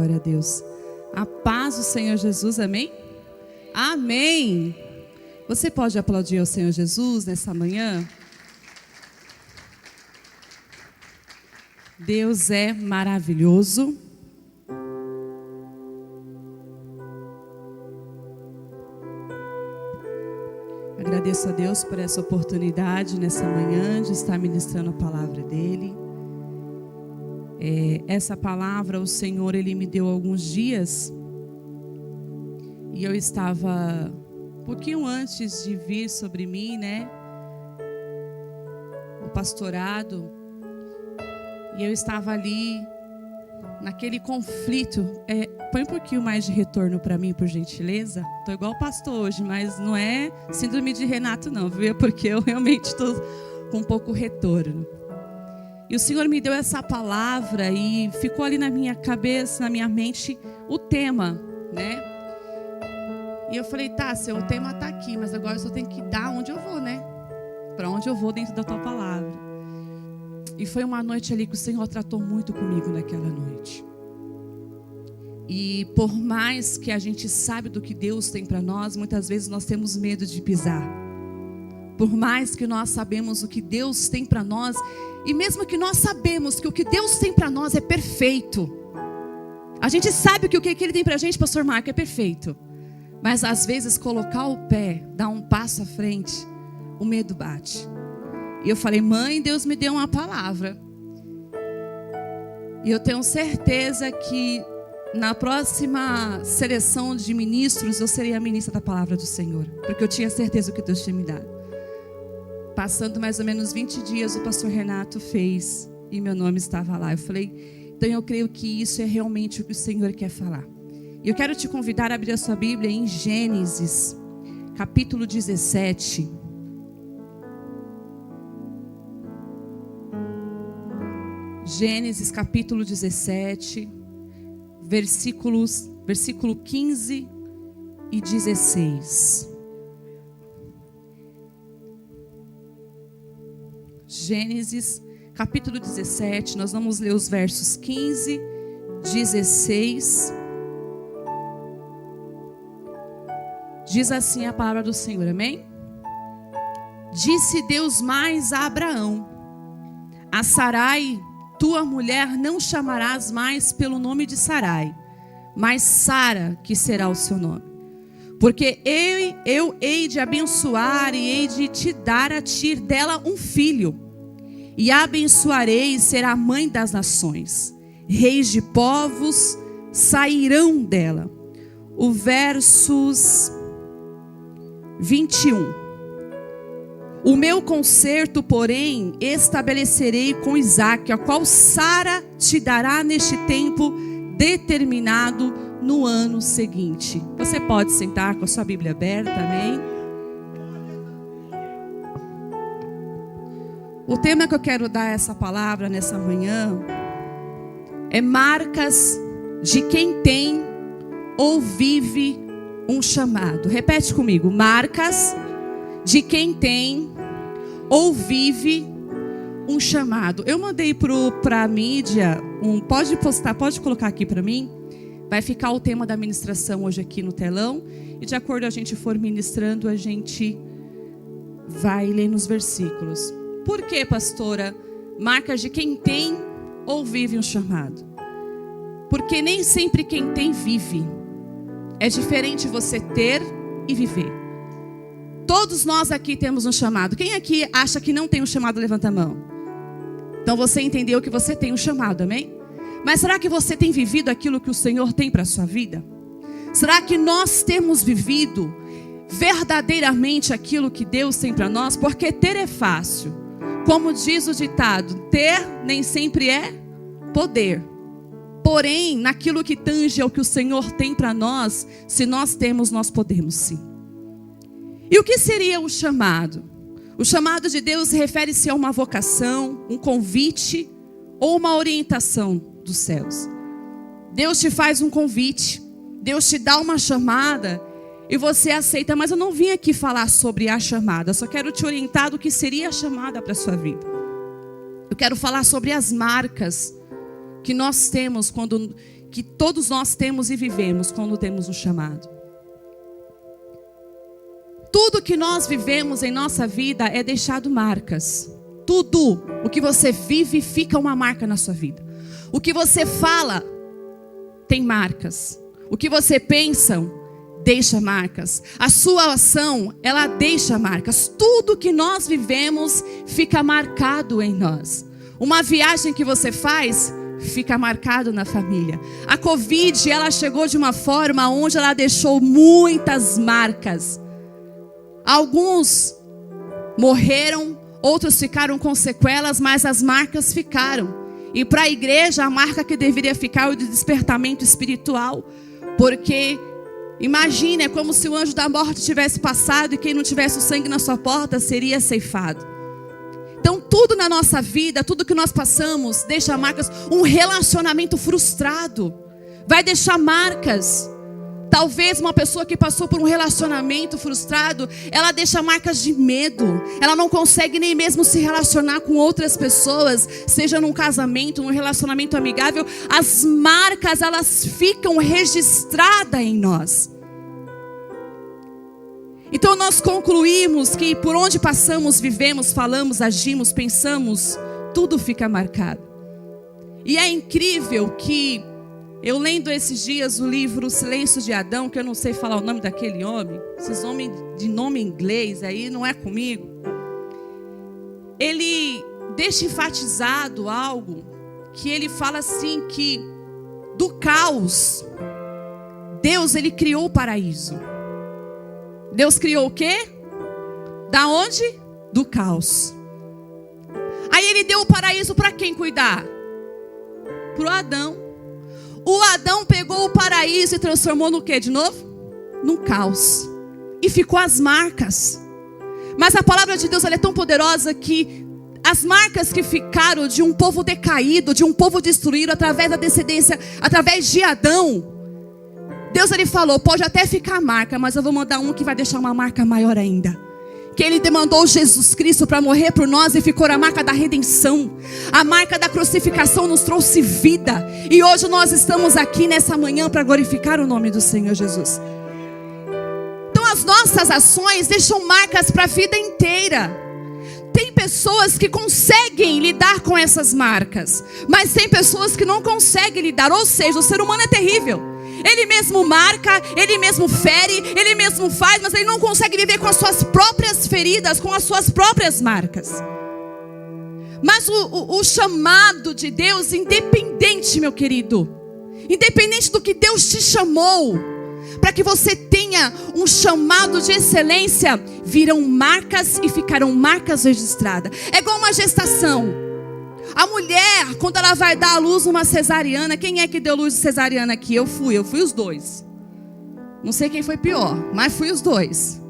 Glória a Deus. A paz do Senhor Jesus, amém? Amém! Você pode aplaudir ao Senhor Jesus nessa manhã? Deus é maravilhoso. Agradeço a Deus por essa oportunidade nessa manhã de estar ministrando a palavra dEle. Essa palavra o Senhor Ele me deu há alguns dias e eu estava um pouquinho antes de vir sobre mim, né, o pastorado, e eu estava ali naquele conflito. Põe um pouquinho mais de retorno para mim, por gentileza. Estou igual o pastor hoje, mas não é síndrome de Renato não, viu? É porque eu realmente estou com um pouco retorno. E o Senhor me deu essa palavra e ficou ali na minha cabeça, na minha mente, o tema, né? E eu falei, tá, seu o tema tá aqui, mas agora eu só tenho que dar onde eu vou, né? Para onde eu vou dentro da tua palavra. E foi uma noite ali que o Senhor tratou muito comigo naquela noite. E por mais que a gente sabe do que Deus tem para nós, muitas vezes nós temos medo de pisar. Por mais que nós sabemos o que Deus tem para nós, e mesmo que nós sabemos que o que Deus tem para nós é perfeito, a gente sabe que o que Ele tem para a gente, pastor Marco, é perfeito. Mas às vezes colocar o pé, dar um passo à frente, o medo bate. E eu falei, mãe, Deus me deu uma palavra. E eu tenho certeza que na próxima seleção de ministros, eu seria a ministra da palavra do Senhor. Porque eu tinha certeza que Deus tinha me dado. Passando mais ou menos 20 dias, o pastor Renato fez e meu nome estava lá. Eu falei, então eu creio que isso é realmente o que o Senhor quer falar. E eu quero te convidar a abrir a sua Bíblia em Gênesis, capítulo 17. Gênesis, capítulo 17, versículo 15 e 16. Gênesis, capítulo 17, nós vamos ler os versos 15, 16. Diz assim a palavra do Senhor, amém? Disse Deus mais a Abraão: a Sarai, tua mulher, não chamarás mais pelo nome de Sarai, mas Sara, que será o seu nome. Porque eu hei de abençoar e hei de te dar a ti dela um filho. E a abençoarei e será mãe das nações. Reis de povos sairão dela. O versos 21. O meu concerto, porém, estabelecerei com Isaque, a qual Sara te dará neste tempo determinado no ano seguinte. Você pode sentar com a sua Bíblia aberta, amém? O tema que eu quero dar essa palavra nessa manhã é marcas de quem tem ou vive um chamado. Repete comigo, marcas de quem tem ou vive um chamado. Eu mandei para a mídia, pode postar, pode colocar aqui para mim. Vai ficar o tema da ministração hoje aqui no telão. E de acordo a gente for ministrando, a gente vai ler nos versículos. Por que, pastora, marcas de quem tem ou vive um chamado? Porque nem sempre quem tem vive. É diferente você ter e viver. Todos nós aqui temos um chamado. Quem aqui acha que não tem um chamado, levanta a mão. Então você entendeu que você tem um chamado, amém? Mas será que você tem vivido aquilo que o Senhor tem para a sua vida? Será que nós temos vivido verdadeiramente aquilo que Deus tem para nós? Porque ter é fácil. Como diz o ditado, ter nem sempre é poder. Porém, naquilo que tange ao que o Senhor tem para nós, se nós temos, nós podemos sim. E o que seria o chamado? O chamado de Deus refere-se a uma vocação, um convite ou uma orientação dos céus. Deus te faz um convite, Deus te dá uma chamada e você aceita, mas eu não vim aqui falar sobre a chamada, eu só quero te orientar do que seria a chamada para a sua vida. Eu quero falar sobre as marcas que nós temos quando que todos nós temos e vivemos quando temos um chamado. Tudo que nós vivemos em nossa vida é deixado marcas. Tudo o que você vive fica uma marca na sua vida. O que você fala tem marcas. O que você pensa deixa marcas. A sua ação, ela deixa marcas. Tudo que nós vivemos fica marcado em nós. Uma viagem que você faz fica marcado na família. A Covid, ela chegou de uma forma onde ela deixou muitas marcas. Alguns morreram, outros ficaram com sequelas, mas as marcas ficaram. E para a igreja, a marca que deveria ficar é o de despertamento espiritual. Porque, imagine, é como se o anjo da morte tivesse passado e quem não tivesse o sangue na sua porta seria ceifado. Então tudo na nossa vida, tudo que nós passamos, deixa marcas. Um relacionamento frustrado vai deixar marcas. Talvez uma pessoa que passou por um relacionamento frustrado, ela deixa marcas de medo. Ela não consegue nem mesmo se relacionar com outras pessoas, seja num casamento, num relacionamento amigável. As marcas, elas ficam registradas em nós. Então nós concluímos que por onde passamos, vivemos, falamos, agimos, pensamos, tudo fica marcado. E é incrível que eu lendo esses dias o livro Silêncio de Adão, que eu não sei falar o nome daquele homem, esses homens de nome inglês aí não é comigo. Ele deixa enfatizado algo que ele fala assim que do caos, Deus ele criou o paraíso. Deus criou o quê? Da onde? Do caos. Aí ele deu o paraíso para quem cuidar? Para o Adão. O Adão pegou o paraíso e transformou no quê de novo? Num caos. E ficou as marcas. Mas a palavra de Deus ela é tão poderosa que as marcas que ficaram de um povo decaído, de um povo destruído através da descendência, através de Adão, Deus ele falou, pode até ficar a marca, mas eu vou mandar um que vai deixar uma marca maior ainda. Que ele demandou Jesus Cristo para morrer por nós e ficou a marca da redenção. A marca da crucificação nos trouxe vida. E hoje nós estamos aqui nessa manhã para glorificar o nome do Senhor Jesus. Então as nossas ações deixam marcas para a vida inteira. Tem pessoas que conseguem lidar com essas marcas, mas tem pessoas que não conseguem lidar. Ou seja, o ser humano é terrível. Ele mesmo marca, ele mesmo fere, ele mesmo faz, mas ele não consegue viver com as suas próprias feridas, com as suas próprias marcas. Mas o chamado de Deus, independente, meu querido, independente do que Deus te chamou, para que você tenha um chamado de excelência, virão marcas e ficarão marcas registradas. É igual uma gestação. A mulher, quando ela vai dar à luz uma cesariana, quem é que deu luz de cesariana aqui? Eu fui os dois. Não sei quem foi pior, mas fui os dois.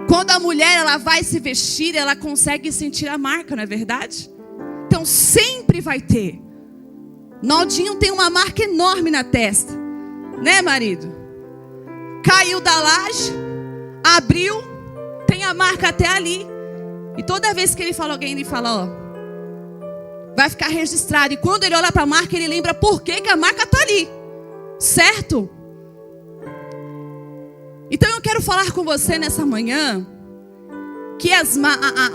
Quando a mulher ela vai se vestir, ela consegue sentir a marca, não é verdade? Então sempre vai ter. Naldinho tem uma marca enorme na testa, né, marido? Caiu da laje, abriu, tem a marca até ali. E toda vez que ele fala alguém, ele fala, ó, vai ficar registrado. E quando ele olha para a marca, ele lembra por que a marca está ali. Certo? Então eu quero falar com você nessa manhã que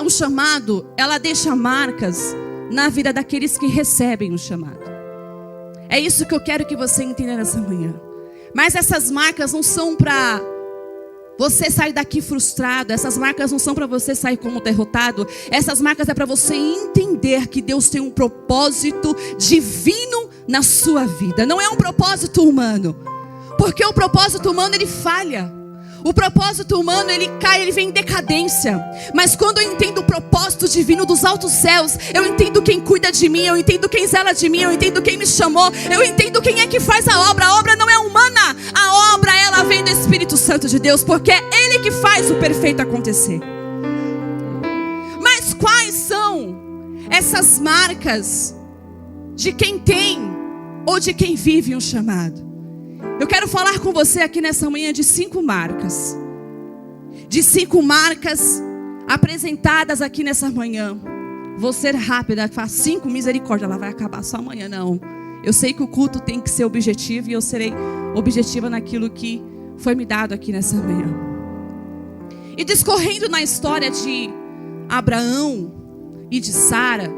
o chamado, ela deixa marcas na vida daqueles que recebem o chamado. É isso que eu quero que você entenda nessa manhã. Mas essas marcas não são para você sair daqui frustrado. Essas marcas não são para você sair como derrotado. Essas marcas é para você entender que Deus tem um propósito divino na sua vida. Não é um propósito humano. Porque o propósito humano ele falha. O propósito humano ele cai, ele vem em decadência. Mas quando eu entendo o propósito divino dos altos céus, eu entendo quem cuida de mim, eu entendo quem zela de mim, eu entendo quem me chamou, eu entendo quem é que faz a obra. A obra não é humana, a obra ela vem do Espírito Santo de Deus, porque é Ele que faz o perfeito acontecer. Mas quais são essas marcas de quem tem ou de quem vive um chamado? Eu quero falar com você aqui nessa manhã de 5 marcas. De 5 marcas apresentadas aqui nessa manhã. Vou ser rápida, faz 5 misericórdia, ela vai acabar só amanhã, não. Eu sei que o culto tem que ser objetivo e eu serei objetiva naquilo que foi me dado aqui nessa manhã. E discorrendo na história de Abraão e de Sara,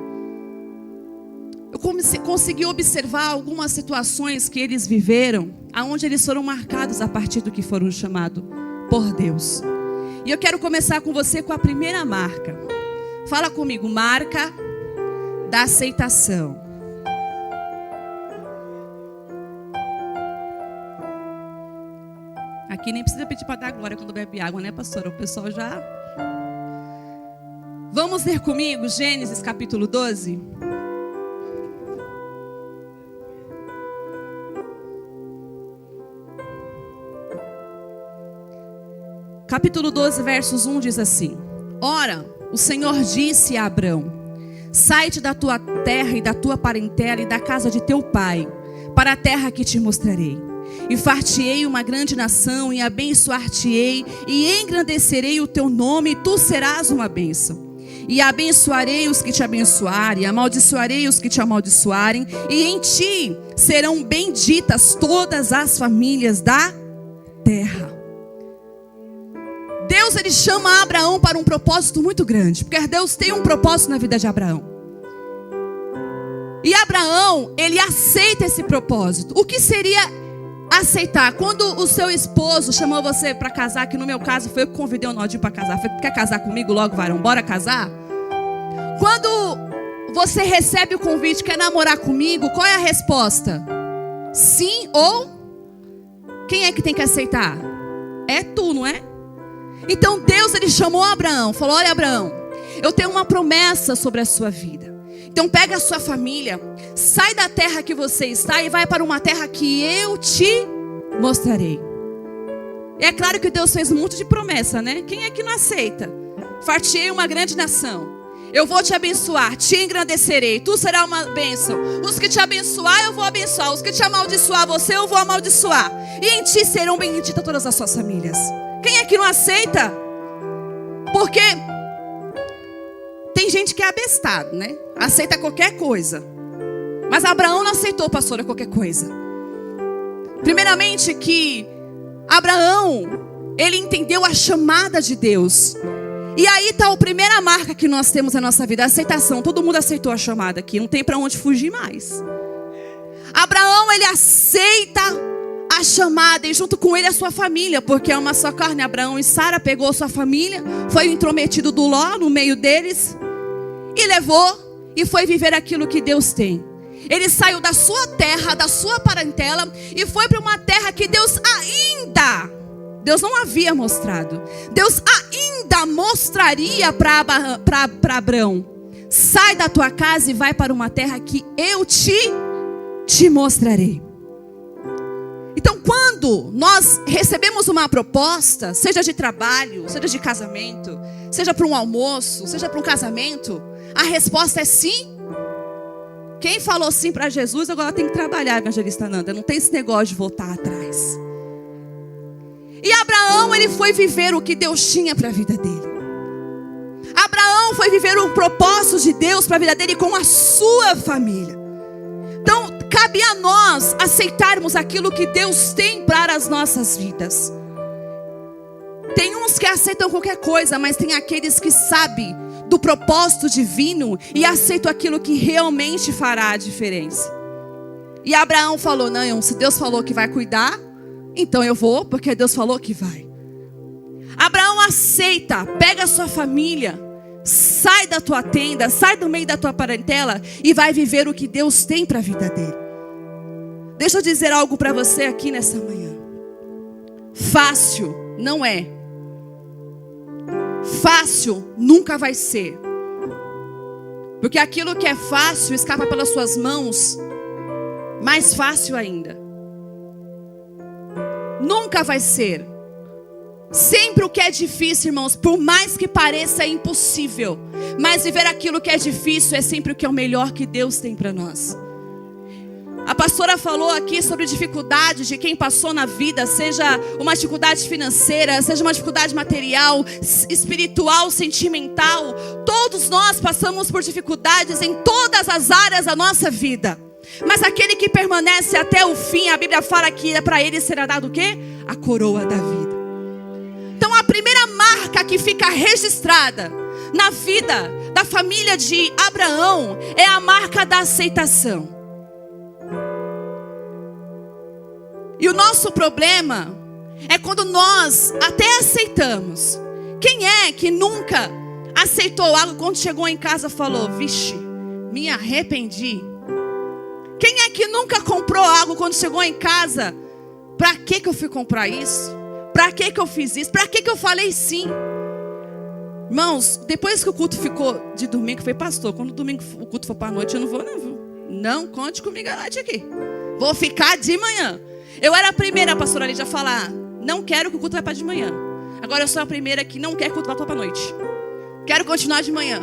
eu consegui observar algumas situações que eles viveram, aonde eles foram marcados a partir do que foram chamados por Deus. E eu quero começar com você com a primeira marca. Fala comigo, marca da aceitação. Aqui nem precisa pedir para dar glória quando bebe água, né, pastora? O pessoal já... Vamos ler comigo Gênesis capítulo 12? Capítulo 12, versos 1 diz assim: Ora, o Senhor disse a Abrão: Sai-te da tua terra e da tua parentela e da casa de teu pai, para a terra que te mostrarei. E far-te-ei uma grande nação, e abençoar-te-ei, e engrandecerei o teu nome, e tu serás uma bênção. E abençoarei os que te abençoarem, e amaldiçoarei os que te amaldiçoarem, e em ti serão benditas todas as famílias da terra. Deus, ele chama Abraão para um propósito muito grande, porque Deus tem um propósito na vida de Abraão. E Abraão, ele aceita esse propósito. O que seria aceitar? Quando o seu esposo chamou você para casar, que no meu caso foi eu que convidei o Nodinho para casar, foi: quer casar comigo? Logo, varão, bora casar? Quando você recebe o convite, quer namorar comigo, qual é a resposta? Sim ou? Quem é que tem que aceitar? É tu, não é? Então Deus, ele chamou Abraão, falou: olha, Abraão, eu tenho uma promessa sobre a sua vida. Então pega a sua família, sai da terra que você está e vai para uma terra que eu te mostrarei. E é claro que Deus fez um monte de promessa, né? Quem é que não aceita? Far-te-ei uma grande nação, eu vou te abençoar, te engrandecerei, tu serás uma bênção. Os que te abençoar, eu vou abençoar. Os que te amaldiçoar, você, eu vou amaldiçoar. E em ti serão benditas todas as suas famílias. Quem é que não aceita? Porque tem gente que é abestado, né? Aceita qualquer coisa. Mas Abraão não aceitou, pastora, qualquer coisa. Primeiramente que Abraão, ele entendeu a chamada de Deus. E aí está a primeira marca que nós temos na nossa vida: a aceitação. Todo mundo aceitou a chamada aqui, não tem para onde fugir mais. Abraão, ele aceita a chamada, e junto com ele a sua família, porque é uma só carne. Abraão e Sara pegou sua família, foi o intrometido do Ló no meio deles, e levou e foi viver aquilo que Deus tem. Ele saiu da sua terra, da sua parentela, e foi para uma terra que Deus não havia mostrado. Deus ainda mostraria para Abraão: sai da tua casa e vai para uma terra que eu te mostrarei. Então, quando nós recebemos uma proposta, seja de trabalho, seja de casamento, seja para um almoço, seja para um casamento, a resposta é sim. Quem falou sim para Jesus, agora tem que trabalhar, evangelista Nanda. Não tem esse negócio de voltar atrás. E Abraão, ele foi viver o que Deus tinha para a vida dele. Abraão foi viver o propósito de Deus para a vida dele com a sua família. Então, cabe a nós aceitarmos aquilo que Deus tem para as nossas vidas. Tem uns que aceitam qualquer coisa, mas tem aqueles que sabem do propósito divino e aceitam aquilo que realmente fará a diferença. E Abraão falou: não, se Deus falou que vai cuidar, então eu vou, porque Deus falou que vai. Abraão aceita, pega a sua família, sai da tua tenda, sai do meio da tua parentela e vai viver o que Deus tem para a vida dele. Deixa eu dizer algo para você aqui nessa manhã. Fácil não é. Fácil nunca vai ser. Porque aquilo que é fácil escapa pelas suas mãos, mais fácil ainda. Nunca vai ser. Sempre o que é difícil, irmãos, por mais que pareça impossível, mas viver aquilo que é difícil é sempre o que é o melhor que Deus tem para nós. A pastora falou aqui sobre dificuldades de quem passou na vida, seja uma dificuldade financeira, seja uma dificuldade material, espiritual, sentimental. Todos nós passamos por dificuldades em todas as áreas da nossa vida. Mas aquele que permanece até o fim, a Bíblia fala que para ele será dado o quê? A coroa da vida. Então a primeira marca que fica registrada na vida da família de Abraão é a marca da aceitação. E o nosso problema é quando nós até aceitamos. Quem é que nunca aceitou algo quando chegou em casa falou, vixe, me arrependi? Quem é que nunca comprou algo quando chegou em casa? Pra que eu fui comprar isso? Pra que eu fiz isso? Pra que eu falei sim? Irmãos, depois que o culto ficou de domingo, eu falei, pastor, quando o culto for para a noite, eu não vou não, viu? Não conte comigo a noite aqui. Vou ficar de manhã. Eu era a primeira, a pastora Lídia, a falar, não quero que o culto vá para de manhã. Agora eu sou a primeira que não quer que o culto vá para a noite. Quero continuar de manhã.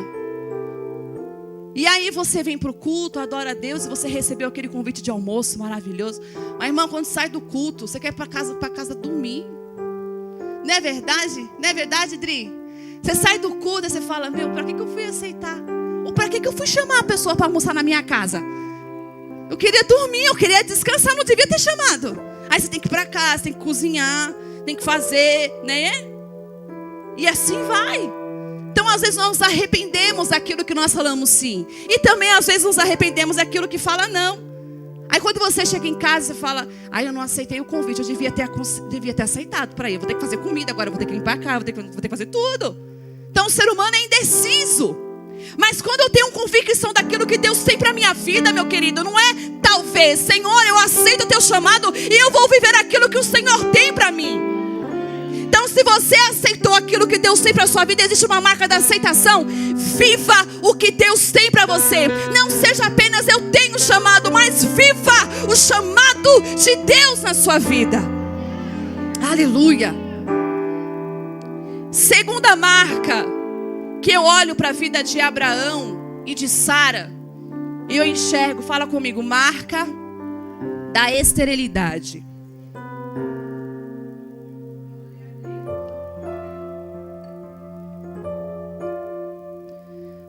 E aí você vem para o culto, adora a Deus, e você recebeu aquele convite de almoço maravilhoso. Mas irmão, quando sai do culto, você quer ir para casa dormir. Não é verdade? Não é verdade, Dri? Você sai do culto e você fala, meu, para que eu fui aceitar? Ou para que eu fui chamar a pessoa para almoçar na minha casa? Eu queria dormir, eu queria descansar, não devia ter chamado. Aí você tem que ir para casa, tem que cozinhar, tem que fazer, né? E assim vai. Então às vezes nós nos arrependemos daquilo que nós falamos sim. E também às vezes nos arrependemos daquilo que fala não. Aí quando você chega em casa e fala, eu não aceitei o convite, eu devia ter aceitado para ir. Eu vou ter que fazer comida agora, eu vou ter que limpar a casa, vou ter que fazer tudo. Então o ser humano é indeciso. Mas quando eu tenho convicção daquilo que Deus tem para minha vida, meu querido, não é talvez, Senhor, eu aceito o teu chamado e eu vou viver aquilo que o Senhor tem para mim. Então se você aceitou aquilo que Deus tem para a sua vida, existe uma marca da aceitação. Viva o que Deus tem para você. Não seja apenas eu tenho chamado, mas viva o chamado de Deus na sua vida. Aleluia. Segunda marca que eu olho para a vida de Abraão e de Sara, e eu enxergo, fala comigo, marca da esterilidade.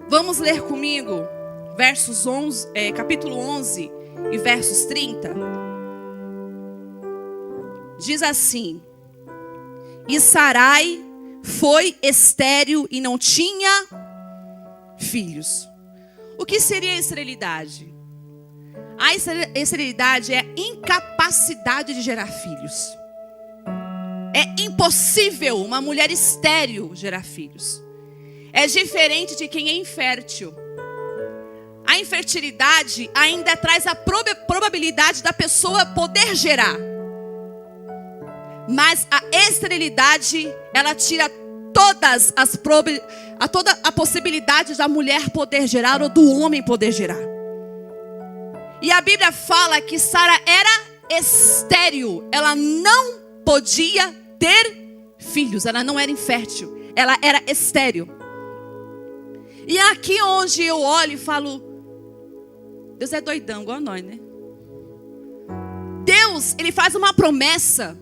Vamos ler comigo capítulo 11 e versos 30. Diz assim: E Sarai foi estéril e não tinha filhos. O que seria a esterilidade? A esterilidade é a incapacidade de gerar filhos. É impossível uma mulher estéril gerar filhos. É diferente de quem é infértil. A infertilidade ainda traz a probabilidade da pessoa poder gerar. Mas a esterilidade, ela tira toda a possibilidade da mulher poder gerar ou do homem poder gerar. E a Bíblia fala que Sara era estéril. Ela não podia ter filhos. Ela não era infértil. Ela era estéril. E é aqui onde eu olho e falo, Deus é doidão, igual a nós, né? Deus, Ele faz uma promessa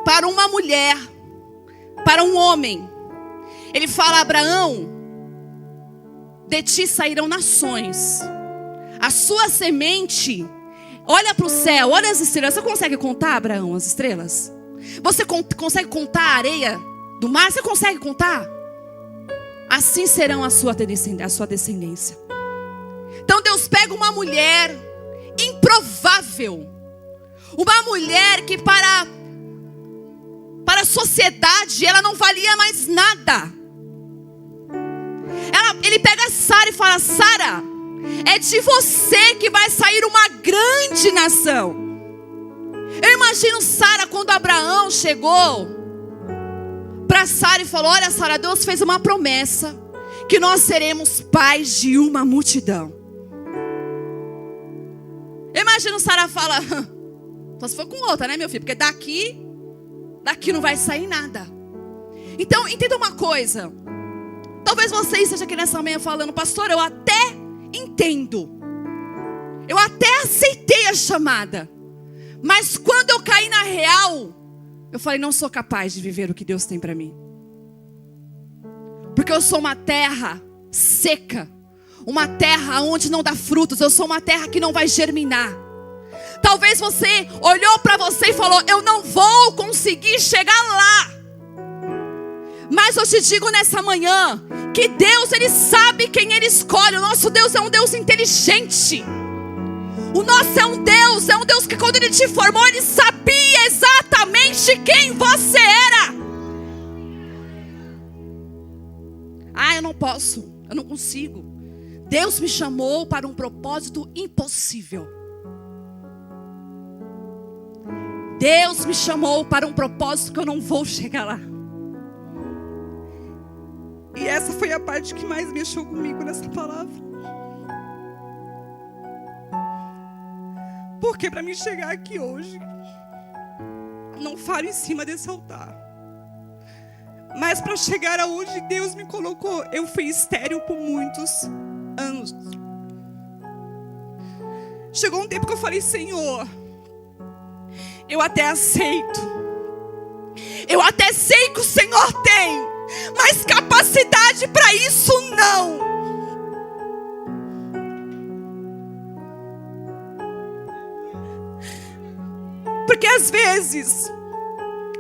para uma mulher, para um homem. Ele fala, Abraão, de ti sairão nações. A sua semente, olha para o céu, olha as estrelas. Você consegue contar, Abraão, as estrelas? Você consegue contar a areia do mar? Você consegue contar? Assim serão a sua descendência. Então Deus pega uma mulher improvável. Uma mulher que para a sociedade ela não valia mais nada. Ele pega Sara e fala, Sara, é de você que vai sair uma grande nação. Eu imagino Sara quando Abraão chegou para Sara e falou, olha Sara, Deus fez uma promessa que nós seremos pais de uma multidão. Eu imagino Sara fala, só se for com outra, né meu filho? Porque daqui não vai sair nada. Então entenda uma coisa. Talvez você esteja aqui nessa manhã falando, pastor, eu até entendo. Eu até aceitei a chamada. Mas quando eu caí na real, eu falei, não sou capaz de viver o que Deus tem para mim. Porque eu sou uma terra seca. uma terra onde não dá frutos. Eu sou uma terra que não vai germinar. Talvez você olhou para você e falou: eu não vou conseguir chegar lá. Mas eu te digo nessa manhã que Deus, Ele sabe quem Ele escolhe. O nosso Deus é um Deus inteligente. O nosso é um Deus que quando Ele te formou, Ele sabia exatamente quem você era. Eu não posso, eu não consigo. Deus me chamou para um propósito impossível. Deus me chamou para um propósito que eu não vou chegar lá. E essa foi a parte que mais mexeu comigo nessa palavra. Porque para mim chegar aqui hoje, não falo em cima desse altar, mas para chegar aonde Deus me colocou, eu fui estéril por muitos anos. Chegou um tempo que eu falei: Senhor, eu até aceito. Eu até sei que o Senhor tem, mas capacidade para isso não. Porque às vezes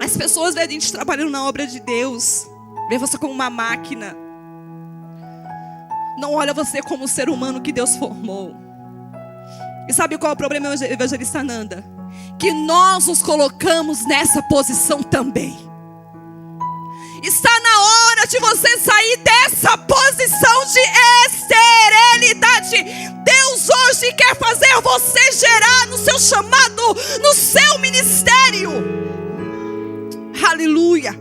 as pessoas veem a gente trabalhando na obra de Deus, vê você como uma máquina, não olha você como um ser humano que Deus formou. E sabe qual é o problema, evangelista Nanda? Que nós nos colocamos nessa posição também. Está na hora de você sair dessa posição de esterilidade. Deus hoje quer fazer você gerar no seu chamado, no seu ministério. Aleluia.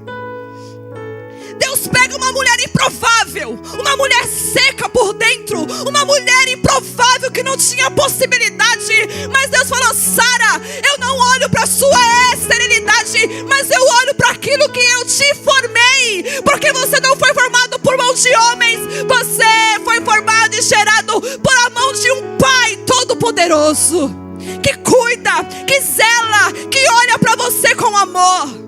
Deus pega uma mulher improvável, uma mulher seca por dentro, uma mulher improvável que não tinha possibilidade, mas Deus falou: Sara, eu não olho para a sua esterilidade, mas eu olho para aquilo que eu te formei, porque você não foi formado por mão de homens, você foi formado e gerado por a mão de um Pai Todo-Poderoso, que cuida, que zela, que olha para você com amor.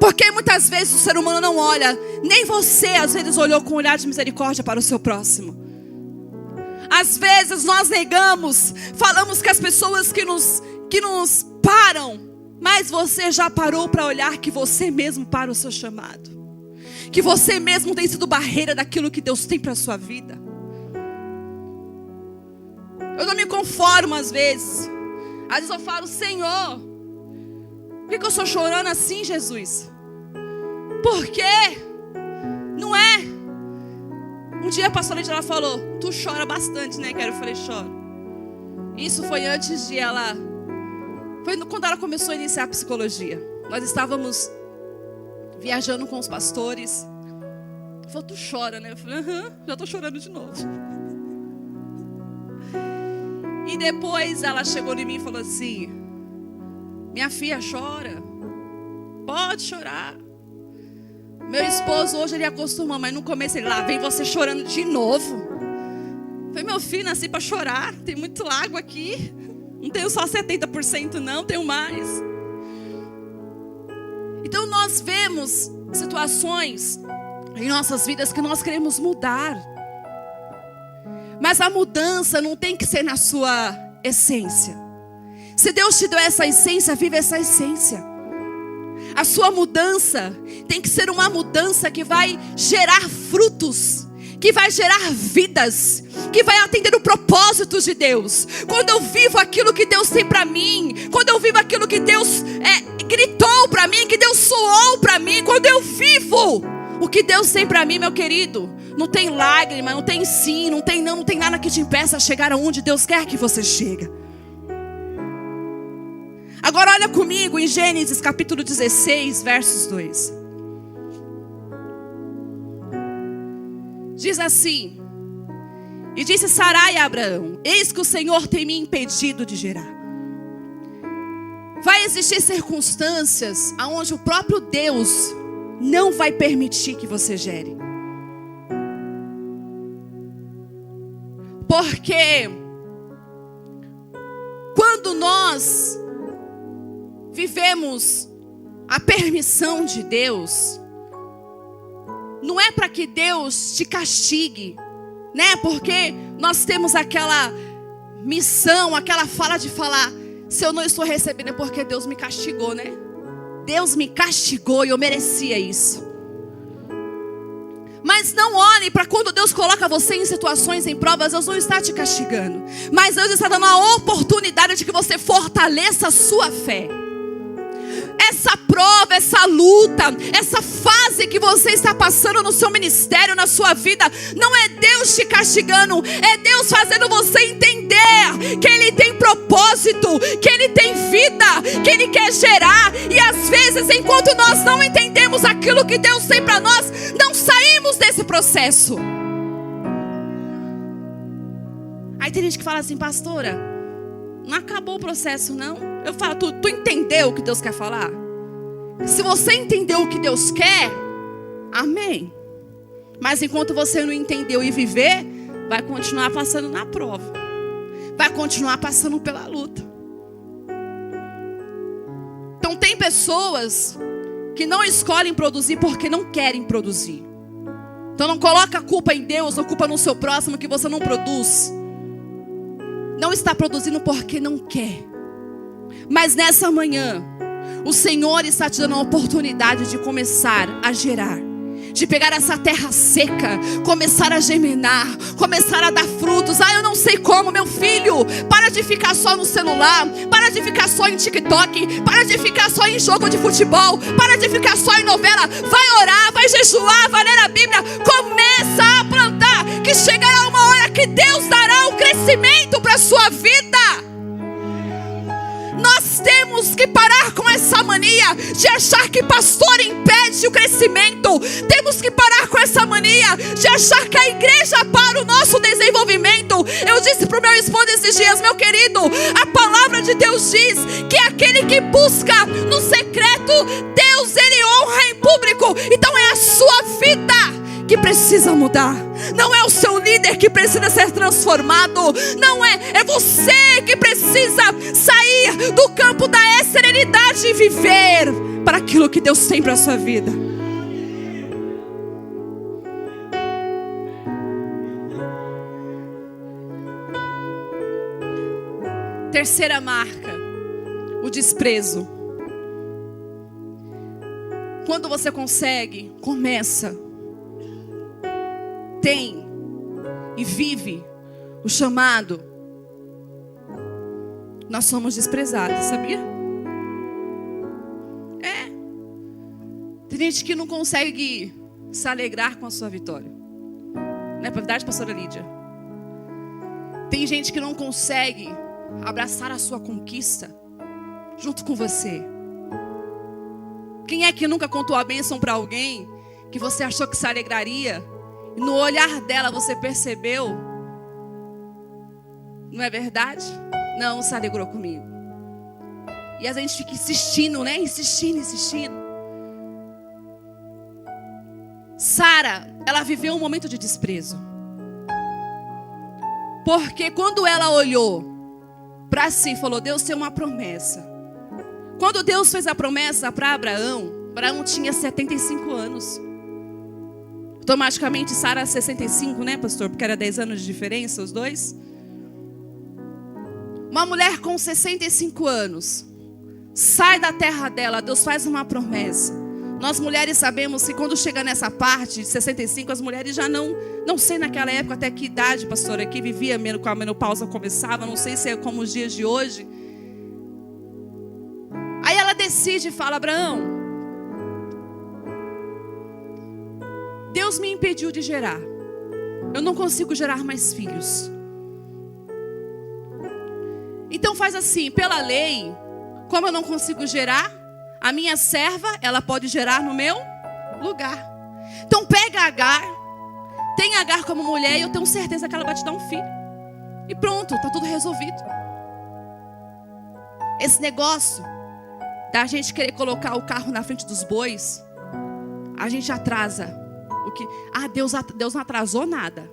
Porque muitas vezes o ser humano não olha, nem você às vezes olhou com um olhar de misericórdia para o seu próximo. Às vezes nós negamos, falamos que as pessoas que nos param, mas você já parou para olhar que você mesmo para o seu chamado, que você mesmo tem sido barreira daquilo que Deus tem para a sua vida. Eu não me conformo às vezes eu falo: Senhor, por que eu estou chorando assim, Jesus? Por quê? Não é? Um dia a pastora Lídia, ela falou: tu chora bastante, né, cara? Eu falei: choro. Isso foi antes de ela... Foi quando ela começou a iniciar a psicologia. Nós estávamos viajando com os pastores. Ela falou: tu chora, né? Eu falei: já estou chorando de novo. E depois ela chegou em mim e falou assim: minha filha, chora. Pode chorar. Meu esposo hoje ele acostuma, mas no começo ele: lá vem você chorando de novo. Eu falei: meu filho, nasci para chorar. Tem muito lago aqui. Não tenho só 70% não, tenho mais. Então nós vemos situações em nossas vidas que nós queremos mudar. Mas a mudança não tem que ser na sua essência. Se Deus te deu essa essência, viva essa essência. A sua mudança tem que ser uma mudança que vai gerar frutos, que vai gerar vidas, que vai atender o propósito de Deus. Quando eu vivo aquilo que Deus tem para mim, quando eu vivo aquilo que Deus gritou para mim, que Deus soou para mim, quando eu vivo o que Deus tem para mim, meu querido, não tem lágrima, não tem sim, não tem não, não tem nada que te impeça a chegar aonde Deus quer que você chegue. Agora olha comigo em Gênesis capítulo 16, versos 2. Diz assim: e disse Sarai a Abraão: eis que o Senhor tem me impedido de gerar. Vai existir circunstâncias onde o próprio Deus não vai permitir que você gere. Porque quando nós vivemos a permissão de Deus, não é para que Deus te castigue, né? Porque nós temos aquela missão, aquela fala de falar, se eu não estou recebendo é porque Deus me castigou, né? Deus me castigou e eu merecia isso. Mas não olhe para quando Deus coloca você em situações, em provas, Deus não está te castigando. Mas Deus está dando a oportunidade de que você fortaleça a sua fé. Essa prova, essa luta, essa fase que você está passando no seu ministério, na sua vida, não é Deus te castigando, é Deus fazendo você entender que Ele tem propósito, que Ele tem vida, que Ele quer gerar. E às vezes, enquanto nós não entendemos aquilo que Deus tem para nós, não saímos desse processo. Aí tem gente que fala assim, pastora, não acabou o processo não. Eu falo, tu entendeu o que Deus quer falar? Se você entendeu o que Deus quer, amém. Mas enquanto você não entendeu e viver, vai continuar passando na prova, vai continuar passando pela luta. Então tem pessoas que não escolhem produzir porque não querem produzir. Então não coloca a culpa em Deus ou culpa no seu próximo que você não produz. Não está produzindo porque não quer. Mas nessa manhã, o Senhor está te dando a oportunidade de começar a gerar, de pegar essa terra seca, começar a germinar, começar a dar frutos. Eu não sei como, meu filho. Para de ficar só no celular, para de ficar só em TikTok, para de ficar só em jogo de futebol, para de ficar só em novela. Vai orar, vai jejuar, vai ler a Bíblia. Começa a plantar, que chegará uma hora que Deus dará o crescimento para a sua vida. Nós temos que parar com essa mania de achar que pastor impede o crescimento. Temos que parar com essa mania de achar que a igreja para o nosso desenvolvimento. Eu disse para o meu esposo esses dias, meu querido, a palavra de Deus diz que aquele que busca no secreto, Deus ele honra em público. Então é a sua vida que precisa mudar. Não é o seu líder que precisa ser transformado. Não é você que precisa sair do campo da esterilidade e viver para aquilo que Deus tem para a sua vida. Terceira marca, o desprezo. Quando você consegue, começa, tem e vive o chamado, nós somos desprezados, sabia? Tem gente que não consegue se alegrar com a sua vitória. Não é verdade, pastora Lídia? Tem gente que não consegue abraçar a sua conquista junto com você. Quem é que nunca contou a bênção para alguém que você achou que se alegraria e no olhar dela você percebeu? Não é verdade? Não se alegrou comigo. E a gente fica insistindo, né? Insistindo. Sara, ela viveu um momento de desprezo. Porque quando ela olhou para si, falou, Deus tem uma promessa. Quando Deus fez a promessa para Abraão tinha 75 anos. Automaticamente Sara 65, né, pastor? Porque era 10 anos de diferença, os dois. Uma mulher com 65 anos sai da terra dela, Deus faz uma promessa. Nós mulheres sabemos que quando chega nessa parte de 65, as mulheres já não sei naquela época até que idade, pastora, que vivia com a menopausa começava, não sei se é como os dias de hoje. Aí ela decide e fala, Abraão, Deus me impediu de gerar. Eu não consigo gerar mais filhos. Então faz assim, pela lei, como eu não consigo gerar, a minha serva, ela pode gerar no meu lugar. Então pega Agar, tem Agar como mulher e eu tenho certeza que ela vai te dar um filho. E pronto, está tudo resolvido. Esse negócio da gente querer colocar o carro na frente dos bois, a gente atrasa. Deus não atrasou nada.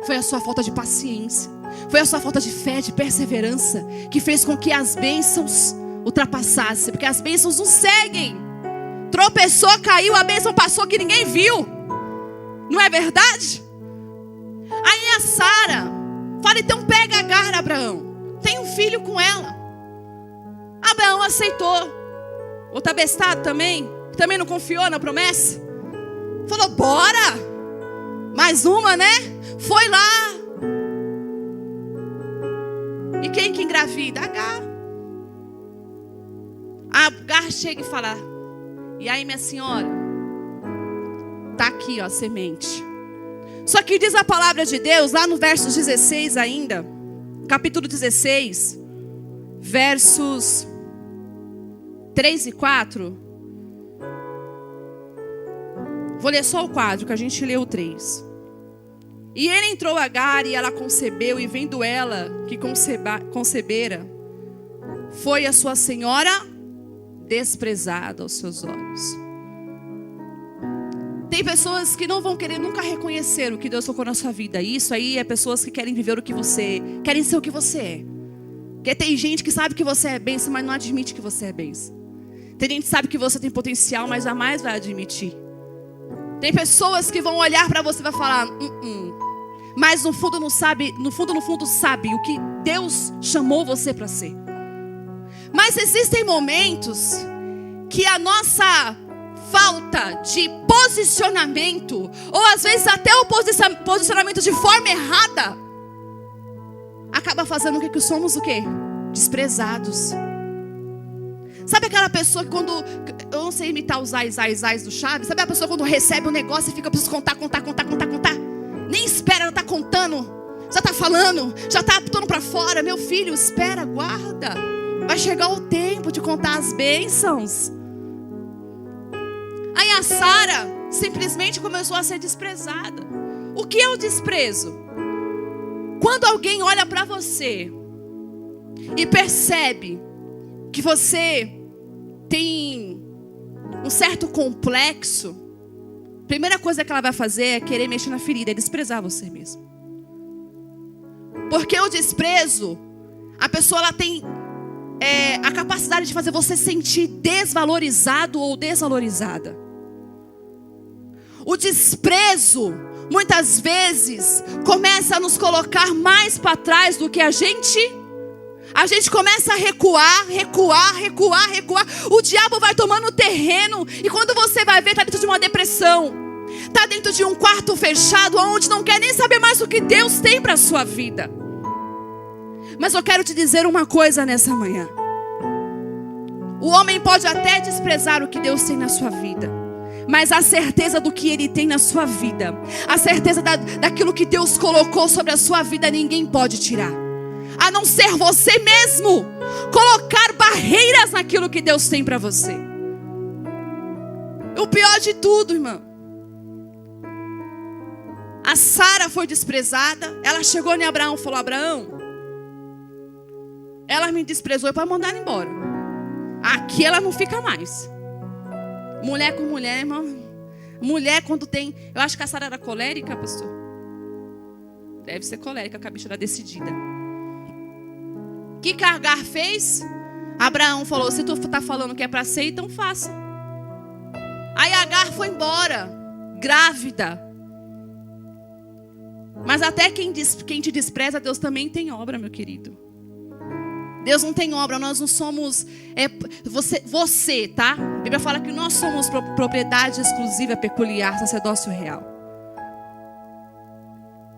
Foi a sua falta de paciência, foi a sua falta de fé, de perseverança, que fez com que as bênçãos ultrapassassem. Porque as bênçãos não seguem. Tropeçou, caiu, a bênção passou que ninguém viu. Não é verdade? Aí a Sara fala, então pega Agar, Abraão. Tem um filho com ela. Abraão aceitou. Outro abestado também, que também não confiou na promessa. Falou, bora. Mais uma, né? Foi lá. E quem que engravida? Agar. A Agar chega e fala, e aí minha senhora, tá aqui ó, a semente. Só que diz a palavra de Deus, lá no verso 16 ainda, capítulo 16, versos 3 e 4. Vou ler só o 4, que a gente leu o 3. E ele entrou Agar e ela concebeu, e vendo ela que concebera, foi a sua senhora desprezada aos seus olhos. Tem pessoas que não vão querer nunca reconhecer o que Deus colocou na sua vida. Isso aí é pessoas que querem viver o que você, querem ser o que você é. Porque tem gente que sabe que você é bênção, mas não admite que você é bênção. Tem gente que sabe que você tem potencial, mas jamais vai admitir. Tem pessoas que vão olhar para você e vai falar, mas no fundo não sabe, no fundo sabe o que Deus chamou você para ser. Mas existem momentos que a nossa falta de posicionamento, ou às vezes até o posicionamento de forma errada, acaba fazendo com que somos o quê? Desprezados. Sabe aquela pessoa que quando, eu não sei imitar os ais do Chaves, sabe a pessoa quando recebe um negócio e fica, preciso contar, nem espera, ela está contando, já está falando, já está botando para fora. Meu filho, espera, guarda, vai chegar o tempo de contar as bênçãos. Aí a Sara simplesmente começou a ser desprezada. O que é o desprezo? Quando alguém olha para você e percebe que você tem um certo complexo, a primeira coisa que ela vai fazer é querer mexer na ferida, é desprezar você mesmo. Porque o desprezo, a pessoa ela tem a capacidade de fazer você sentir desvalorizado ou desvalorizada. O desprezo, muitas vezes, começa a nos colocar mais para trás do que a gente começa a recuar. O diabo vai tomando terreno, e quando você vai ver, está dentro de uma depressão, está dentro de um quarto fechado, onde não quer nem saber mais o que Deus tem para a sua vida. Mas eu quero te dizer uma coisa nessa manhã. O homem pode até desprezar o que Deus tem na sua vida, mas a certeza do que Ele tem na sua vida, a certeza daquilo que Deus colocou sobre a sua vida, ninguém pode tirar, a não ser você mesmo colocar barreiras naquilo que Deus tem para você. O pior de tudo, irmão, a Sara foi desprezada. Ela chegou em Abraão e falou, Abraão, ela me desprezou para mandar embora. Aqui ela não fica mais. Mulher com mulher, irmão. Mulher quando tem... Eu acho que a Sara era colérica, pastor. Deve ser colérica, que a bicha era decidida. O que Agar fez? Abraão falou, se tu está falando que é para ser, então faça. Aí Agar foi embora, grávida. Mas até quem te despreza, Deus também tem obra, meu querido. Deus não tem obra, nós não somos... Você, tá? A Bíblia fala que nós somos propriedade exclusiva, peculiar, sacerdócio real.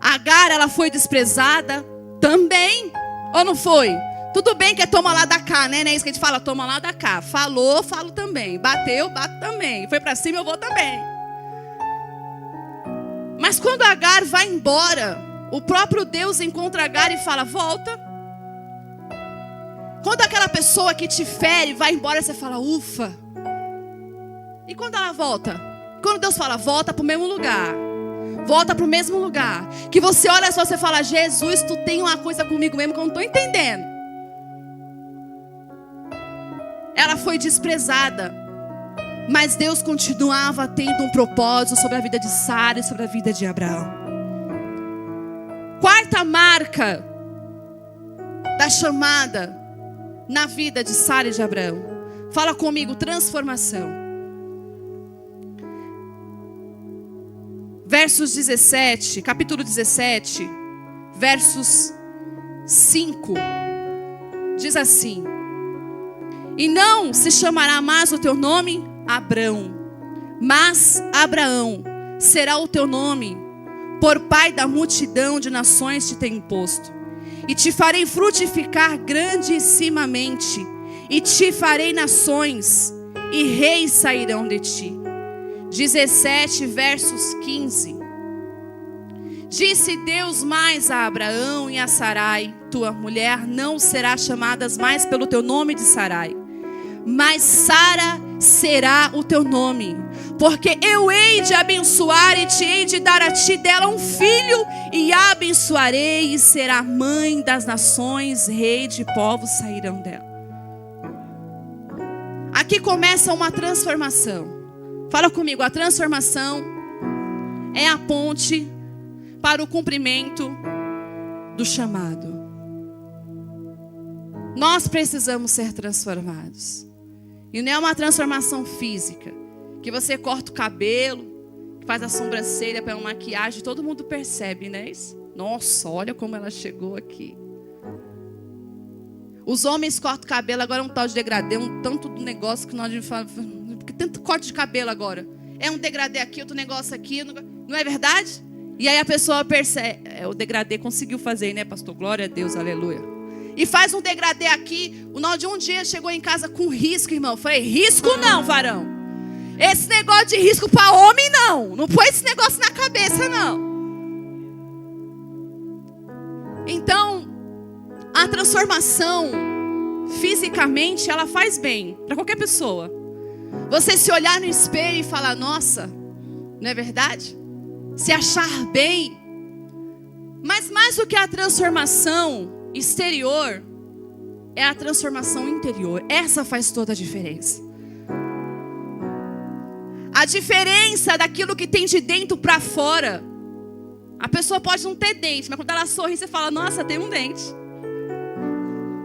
Agar, ela foi desprezada também, ou não foi? Tudo bem que é toma lá da cá, né? Não é isso que a gente fala, toma lá da cá. Falou, falo também. Bateu, bato também. Foi para cima, eu vou também. Mas quando Agar vai embora, o próprio Deus encontra Agar e fala, volta. Quando aquela pessoa que te fere vai embora, você fala, ufa. E quando ela volta? Quando Deus fala, volta para o mesmo lugar. Volta para o mesmo lugar. Que você olha só, você fala, Jesus, tu tem uma coisa comigo mesmo que eu não estou entendendo. Ela foi desprezada, mas Deus continuava tendo um propósito sobre a vida de Sara e sobre a vida de Abraão. Quarta marca da chamada na vida de Sara e de Abraão. Fala comigo, transformação. versos 17, capítulo 17, versos 5, diz assim: e não se chamará mais o teu nome Abrão, mas Abraão será o teu nome, por pai da multidão de nações te tenho imposto. E te farei frutificar grandissimamente, e te farei nações, e reis sairão de ti. 17, versos 15. Disse Deus mais a Abraão e a Sarai: tua mulher não será chamada mais pelo teu nome de Sarai, mas Sara será o teu nome, porque eu hei de abençoar e te hei de dar a ti dela um filho, e a abençoarei, e será mãe das nações, rei de povos sairão dela. Aqui começa uma transformação. Fala comigo, a transformação é a ponte para o cumprimento do chamado. Nós precisamos ser transformados. E não é uma transformação física, que você corta o cabelo, que faz a sobrancelha para uma maquiagem, todo mundo percebe, né? Nossa, olha como ela chegou aqui. Os homens cortam o cabelo, agora é um tal de degradê, um tanto de negócio que nós falamos, porque tanto corte de cabelo agora. É um degradê aqui, outro negócio aqui, não é verdade? E aí a pessoa percebe, o degradê conseguiu fazer, né, pastor? Glória a Deus, aleluia. E faz um degradê aqui. O nó de um dia chegou em casa com risco, irmão. Eu falei, risco não, varão. Esse negócio de risco para homem não. Não põe esse negócio na cabeça, não. Então, a transformação, fisicamente, ela faz bem para qualquer pessoa. Você se olhar no espelho e falar, nossa, não é verdade? Se achar bem. Mas mais do que a transformação exterior, é a transformação interior. Essa faz toda a diferença. A diferença daquilo que tem de dentro para fora. A pessoa pode não ter dente, mas quando ela sorri, você fala, nossa, tem um dente.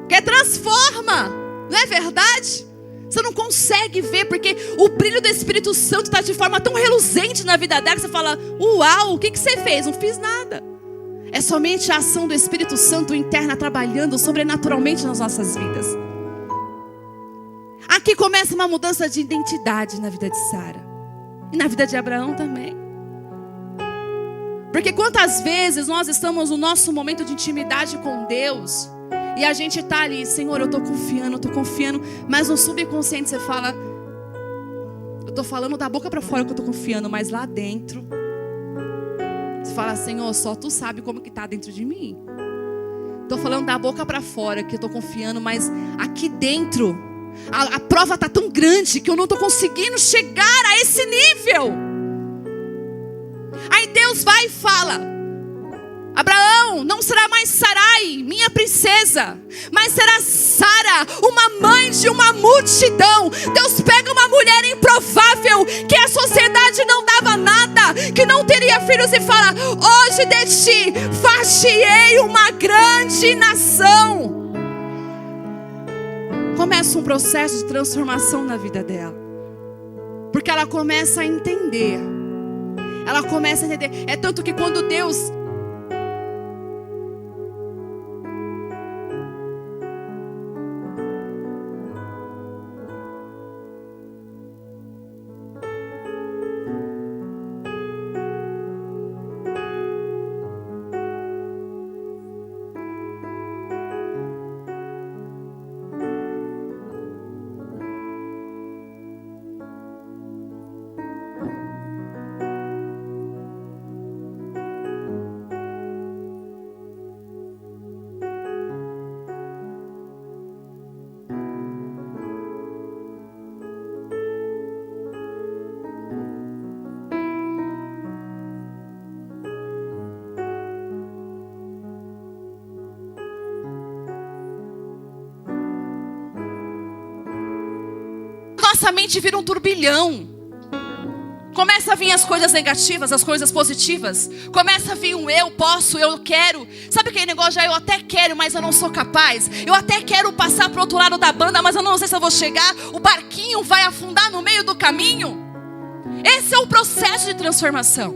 Porque transforma, não é verdade? Você não consegue ver, porque o brilho do Espírito Santo está de forma tão reluzente na vida dela, que você fala, uau, o que você fez? Não fiz nada. É somente a ação do Espírito Santo interna trabalhando sobrenaturalmente nas nossas vidas. Aqui começa uma mudança de identidade na vida de Sara. E na vida de Abraão também. Porque quantas vezes nós estamos no nosso momento de intimidade com Deus, e a gente está ali, Senhor, eu estou confiando, mas no subconsciente você fala, eu estou falando da boca para fora que eu estou confiando, mas lá dentro você fala, Senhor, só tu sabe como que está dentro de mim. Estou falando da boca para fora que eu estou confiando, mas aqui dentro a prova está tão grande que eu não estou conseguindo chegar a esse nível. Aí Deus vai e fala, Abraão, não será mais Sarai, minha princesa, mas será Sara, uma mãe de uma multidão. Deus pega uma mulher improvável, que a sociedade não dava nada, que não teria filhos, e fala, hoje de ti far-te-ei uma grande nação. Começa um processo de transformação na vida dela, porque ela começa a entender. Ela começa a entender. É tanto que quando Deus... Nossa mente vira um turbilhão. Começa a vir as coisas negativas, as coisas positivas. Começa a vir um eu posso, eu quero. Sabe aquele negócio já, eu até quero, mas eu não sou capaz. Eu até quero passar para o outro lado da banda, mas eu não sei se eu vou chegar. O barquinho vai afundar no meio do caminho. Esse é o processo de transformação.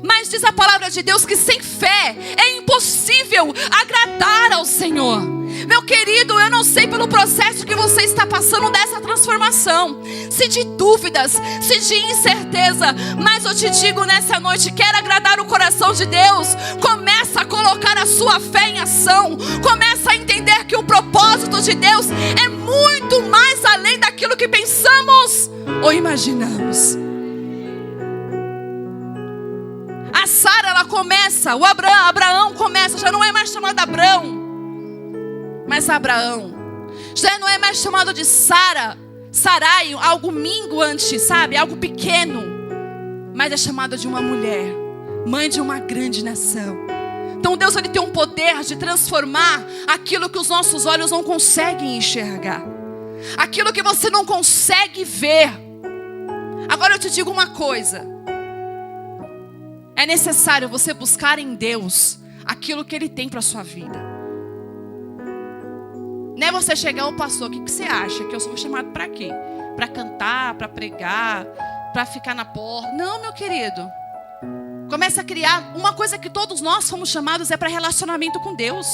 Mas diz a palavra de Deus que sem fé é impossível agradar ao Senhor. Meu querido, eu não sei pelo processo que você está passando dessa transformação, se de dúvidas, se de incerteza, mas eu te digo nessa noite, quer agradar o coração de Deus, começa a colocar a sua fé em ação, começa a entender que o propósito de Deus é muito mais além daquilo que pensamos ou imaginamos. A Sara, ela começa, o Abraão começa, já não é mais chamado Abrão, mas Abraão. Já não é mais chamado de Sarai, algo minguante, sabe? Algo pequeno. Mas é chamado de uma mulher, mãe de uma grande nação. Então Deus, ele tem um poder de transformar aquilo que os nossos olhos não conseguem enxergar. Aquilo que você não consegue ver. Agora eu te digo uma coisa. É necessário você buscar em Deus aquilo que Ele tem para a sua vida. Não é você chegar ao pastor, o que você acha? Que eu sou chamado para quê? Para cantar, para pregar, para ficar na porta? Não, meu querido. Começa a criar uma coisa que todos nós fomos chamados, é para relacionamento com Deus.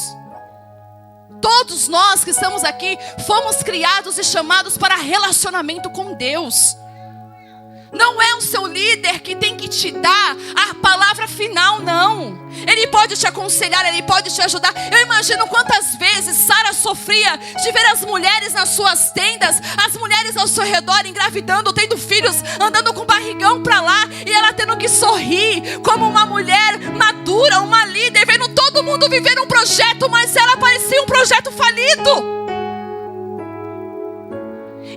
Todos nós que estamos aqui fomos criados e chamados para relacionamento com Deus. Não é o seu líder que tem que te dar a palavra final, não. Ele pode te aconselhar, ele pode te ajudar. Eu imagino quantas vezes Sara sofria de ver as mulheres nas suas tendas, as mulheres ao seu redor engravidando, tendo filhos, andando com barrigão para lá, e ela tendo que sorrir como uma mulher madura, uma líder, vendo todo mundo viver um projeto, mas ela parecia um projeto falido.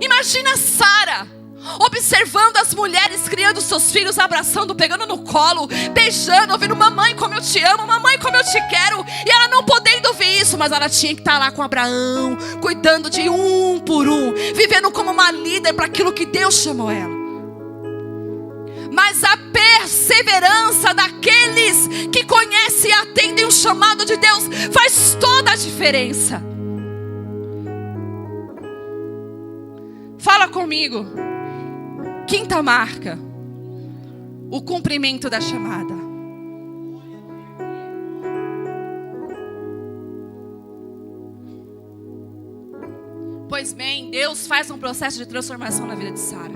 Imagina Sara observando as mulheres criando seus filhos, abraçando, pegando no colo, beijando, ouvindo: mamãe, como eu te amo, mamãe, como eu te quero. E ela não podendo ver isso, mas ela tinha que estar lá com Abraão, cuidando de um por um, vivendo como uma líder para aquilo que Deus chamou ela. Mas a perseverança daqueles que conhecem e atendem o chamado de Deus faz toda a diferença. Fala comigo. Quinta marca: o cumprimento da chamada. Pois bem, Deus faz um processo de transformação na vida de Sara.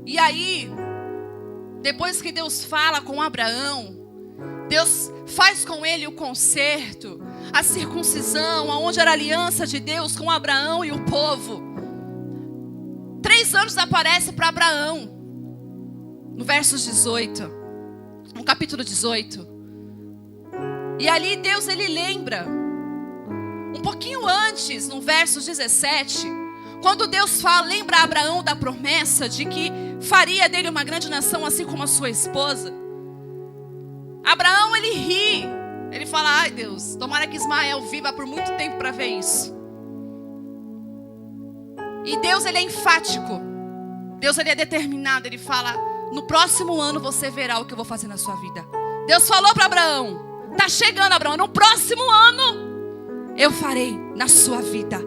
E aí, depois que Deus fala com Abraão, Deus faz com ele o concerto, a circuncisão, aonde era a aliança de Deus com Abraão e o povo. 3 anjos aparecem para Abraão, no versos 18, no capítulo 18. E ali Deus, ele lembra, um pouquinho antes, no verso 17, quando Deus fala, lembra Abraão da promessa de que faria dele uma grande nação, assim como a sua esposa. Abraão, ele ri, ele fala: ai Deus, tomara que Ismael viva por muito tempo para ver isso. E Deus, ele é enfático. Deus, ele é determinado. Ele fala: no próximo ano você verá o que eu vou fazer na sua vida. Deus falou para Abraão: tá chegando, Abraão, no próximo ano eu farei na sua vida.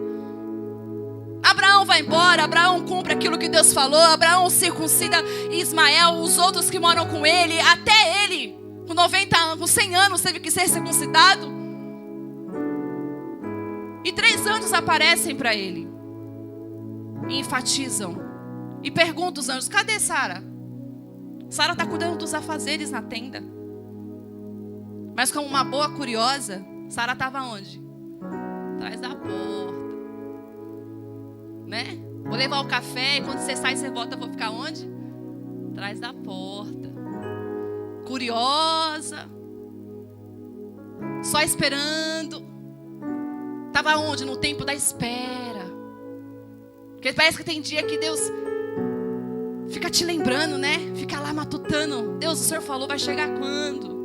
Abraão vai embora, Abraão cumpre aquilo que Deus falou, Abraão circuncida Ismael, os outros que moram com ele, até ele, com 90 anos, com 100 anos, teve que ser circuncidado. E 3 anjos aparecem para ele e enfatizam. E perguntam os anjos: cadê Sara? Sara está cuidando dos afazeres na tenda. Mas como uma boa curiosa, Sara estava onde? Atrás da porta, né? Vou levar o café e quando você sai, você volta, eu vou ficar onde? Atrás da porta. Curiosa, só esperando. Estava onde? No tempo da espera. Porque parece que tem dia que Deus fica te lembrando, né? Fica lá matutando. Deus, o Senhor falou, vai chegar quando?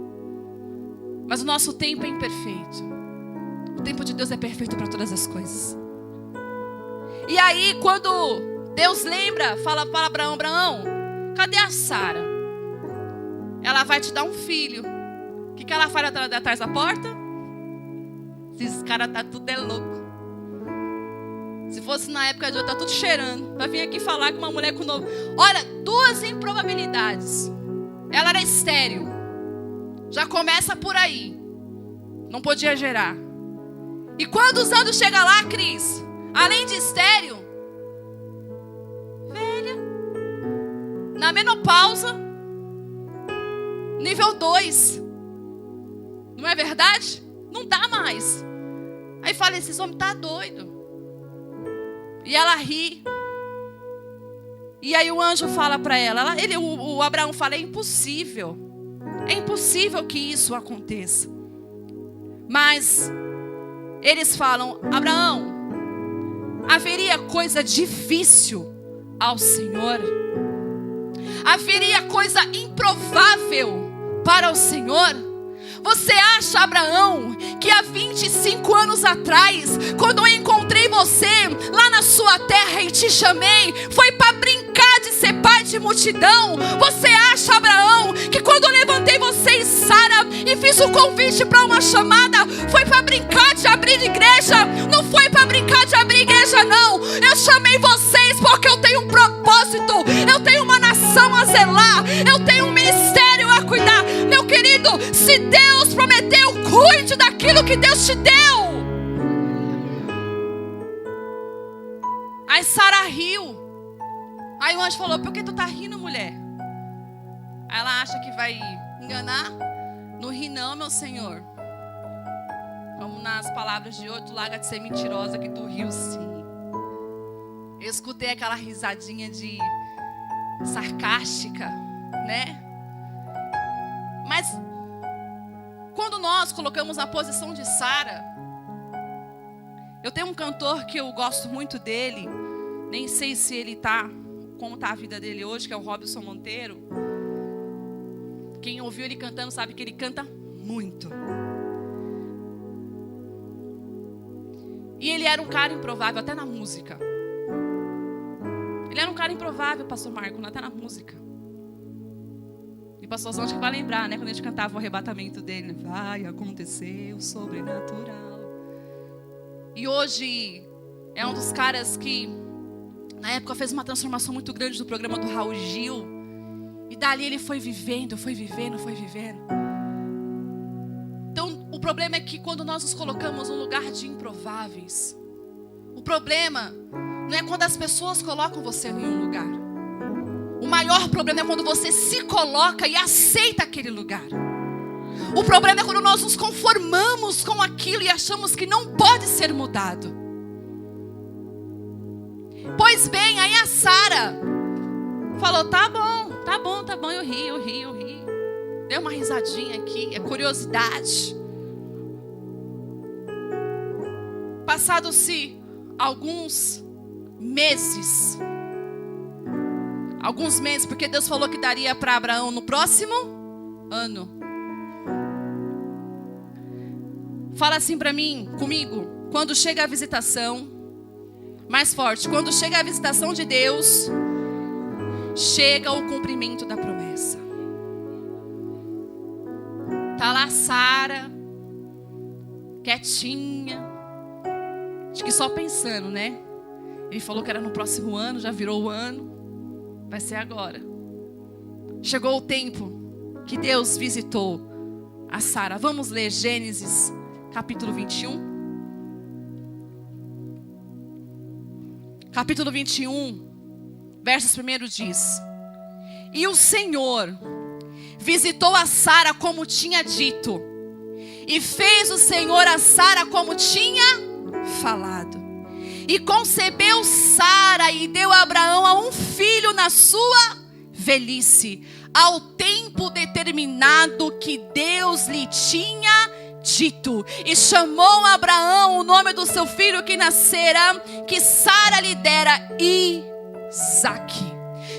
Mas o nosso tempo é imperfeito. O tempo de Deus é perfeito para todas as coisas. E aí, quando Deus lembra, fala para Abraão: Abraão, cadê a Sara? Ela vai te dar um filho. O que ela faz atrás da porta? Esses caras tá tudo é louco. fosse na época de hoje, tá tudo cheirando. Para vir aqui falar com uma mulher com novo. Olha, 2 improbabilidades. Ela era estéril. Já começa por aí. Não podia gerar. E quando os anos chegam lá, Cris, além de estéril, velha, na menopausa, nível 2. Não é verdade? Não dá mais. Aí fala, esse homem tá doido. E ela ri. E aí o anjo fala para ela, o Abraão fala, é impossível. É impossível que isso aconteça. Mas eles falam, Abraão, haveria coisa difícil ao Senhor? Haveria coisa improvável para o Senhor? Você acha, Abraão, que há 25 anos atrás, quando eu encontrei você lá na sua terra e te chamei, foi para brincar de ser pai de multidão? Você acha, Abraão, que quando eu levantei você e Sara e fiz o convite para uma chamada, foi para brincar de abrir igreja? Não foi para brincar de abrir igreja, não. Eu chamei vocês porque eu tenho um propósito, eu tenho uma nação a zelar, eu tenho um ministério a cuidar. Meu querido, se Deus prometeu, cuide daquilo que Deus te deu. Aí Sara riu. Aí o anjo falou, por que tu tá rindo, mulher? Aí ela acha que vai enganar. Não ri não, meu Senhor. Vamos nas palavras de hoje, tu larga de ser mentirosa que tu riu sim. Eu escutei aquela risadinha de sarcástica, né? Mas quando nós colocamos na posição de Sara, eu tenho um cantor que eu gosto muito dele, nem sei se ele tá, como tá a vida dele hoje, que é o Robson Monteiro. Quem ouviu ele cantando sabe que ele canta muito. E ele era um cara improvável até na música. Ele era um cara improvável, pastor Marco, até na música. E pastorzão acho que vai lembrar, né? Quando a gente cantava o arrebatamento dele. Vai acontecer o sobrenatural. E hoje é um dos caras que na época fez uma transformação muito grande do programa do Raul Gil. E dali ele foi vivendo, foi vivendo, foi vivendo. Então o problema é que quando nós nos colocamos no lugar de improváveis, o problema não é quando as pessoas colocam você em um lugar. O maior problema é quando você se coloca e aceita aquele lugar. O problema é quando nós nos conformamos com aquilo e achamos que não pode ser mudado. Pois bem, aí a Sara falou, tá bom, eu ri. Deu uma risadinha aqui, é curiosidade. Passados-se alguns meses, porque Deus falou que daria para Abraão no próximo ano. Fala assim para mim, comigo, quando chega a visitação, mais forte, quando chega a visitação de Deus, chega o cumprimento da promessa. Tá lá Sara, quietinha, acho que só pensando, né? Ele falou que era no próximo ano, já virou o ano. Vai ser agora. Chegou o tempo que Deus visitou a Sara. Vamos ler Gênesis capítulo 21. Capítulo 21, versos 1 diz: E o Senhor visitou a Sara como tinha dito, e fez o Senhor a Sara como tinha falado. E concebeu Sara e deu a Abraão um filho na sua velhice, ao tempo determinado que Deus lhe tinha dito. E chamou Abraão o nome do seu filho que nascera, que Sara lhe dera, Isaque.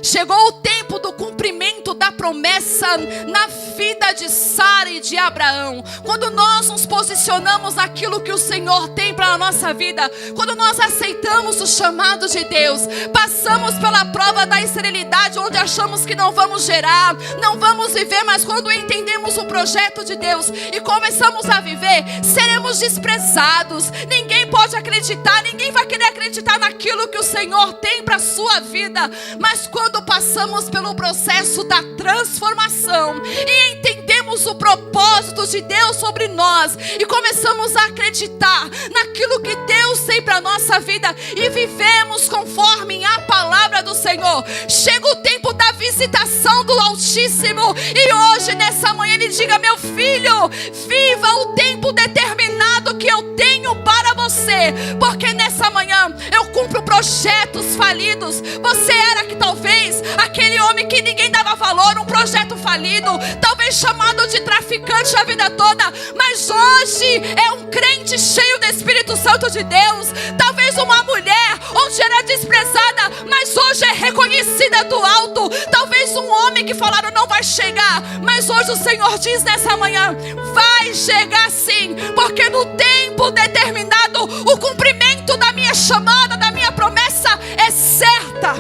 Chegou o tempo do cumprimento da promessa na vida de Sara e de Abraão. Quando nós nos posicionamos naquilo que o Senhor tem para a nossa vida, quando nós aceitamos o chamado de Deus, passamos pela prova da esterilidade, onde achamos que não vamos gerar, não vamos viver, mas quando entendemos o projeto de Deus e começamos a viver, seremos desprezados. Ninguém pode acreditar, ninguém vai querer acreditar naquilo que o Senhor tem para a sua vida. Mas quando passamos pelo processo da transformação e entendemos o propósito de Deus sobre nós e começamos a acreditar naquilo que Deus tem para a nossa vida e vivemos conforme a palavra do Senhor, chega o tempo da visitação do Altíssimo. E hoje, nessa manhã, Ele diga: meu filho, viva o tempo determinado que eu tenho para você, porque nessa manhã eu cumpro projetos falidos. Você era que talvez aquele homem que ninguém dava valor, um projeto falido, talvez chamado de traficante a vida toda, mas hoje é um crente cheio do Espírito Santo de Deus. Talvez uma mulher onde era desprezada, mas hoje é reconhecida do alto. Talvez um homem que falaram não vai chegar, mas hoje o Senhor diz nessa manhã: vai chegar sim, porque no tempo determinado o cumprimento da minha chamada, da minha promessa é certa.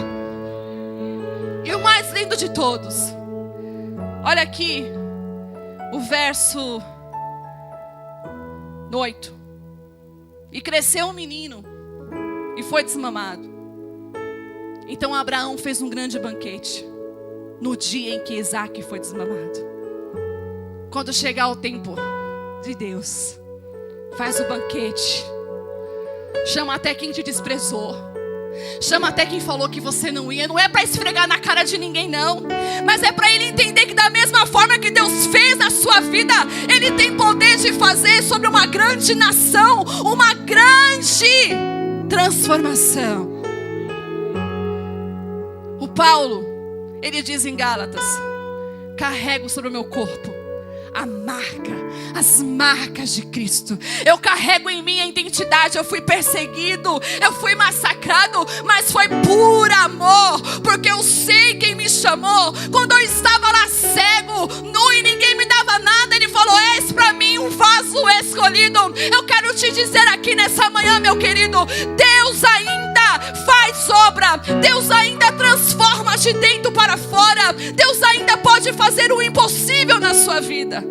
E o mais lindo de todos, olha aqui o verso 8. E cresceu um menino e foi desmamado. Então Abraão fez um grande banquete no dia em que Isaque foi desmamado. Quando chegar o tempo de Deus, faz o banquete. Chama até quem te desprezou. Chama até quem falou que você não ia. Não é para esfregar na cara de ninguém, não. Mas é para ele entender que da mesma forma que Deus fez na sua vida, Ele tem poder de fazer sobre uma grande nação uma grande transformação. O Paulo, ele diz em Gálatas: carrego sobre o meu corpo as marcas de Cristo. Eu carrego em mim a identidade. Eu fui perseguido, eu fui massacrado, mas foi por amor, porque eu sei quem me chamou. Quando eu estava lá cego, nu e ninguém me dava nada, Ele falou: és para mim um vaso escolhido. Eu quero te dizer aqui nessa manhã, meu querido, Deus ainda faz obra, Deus ainda transforma de dentro para fora, Deus ainda pode fazer o impossível na sua vida.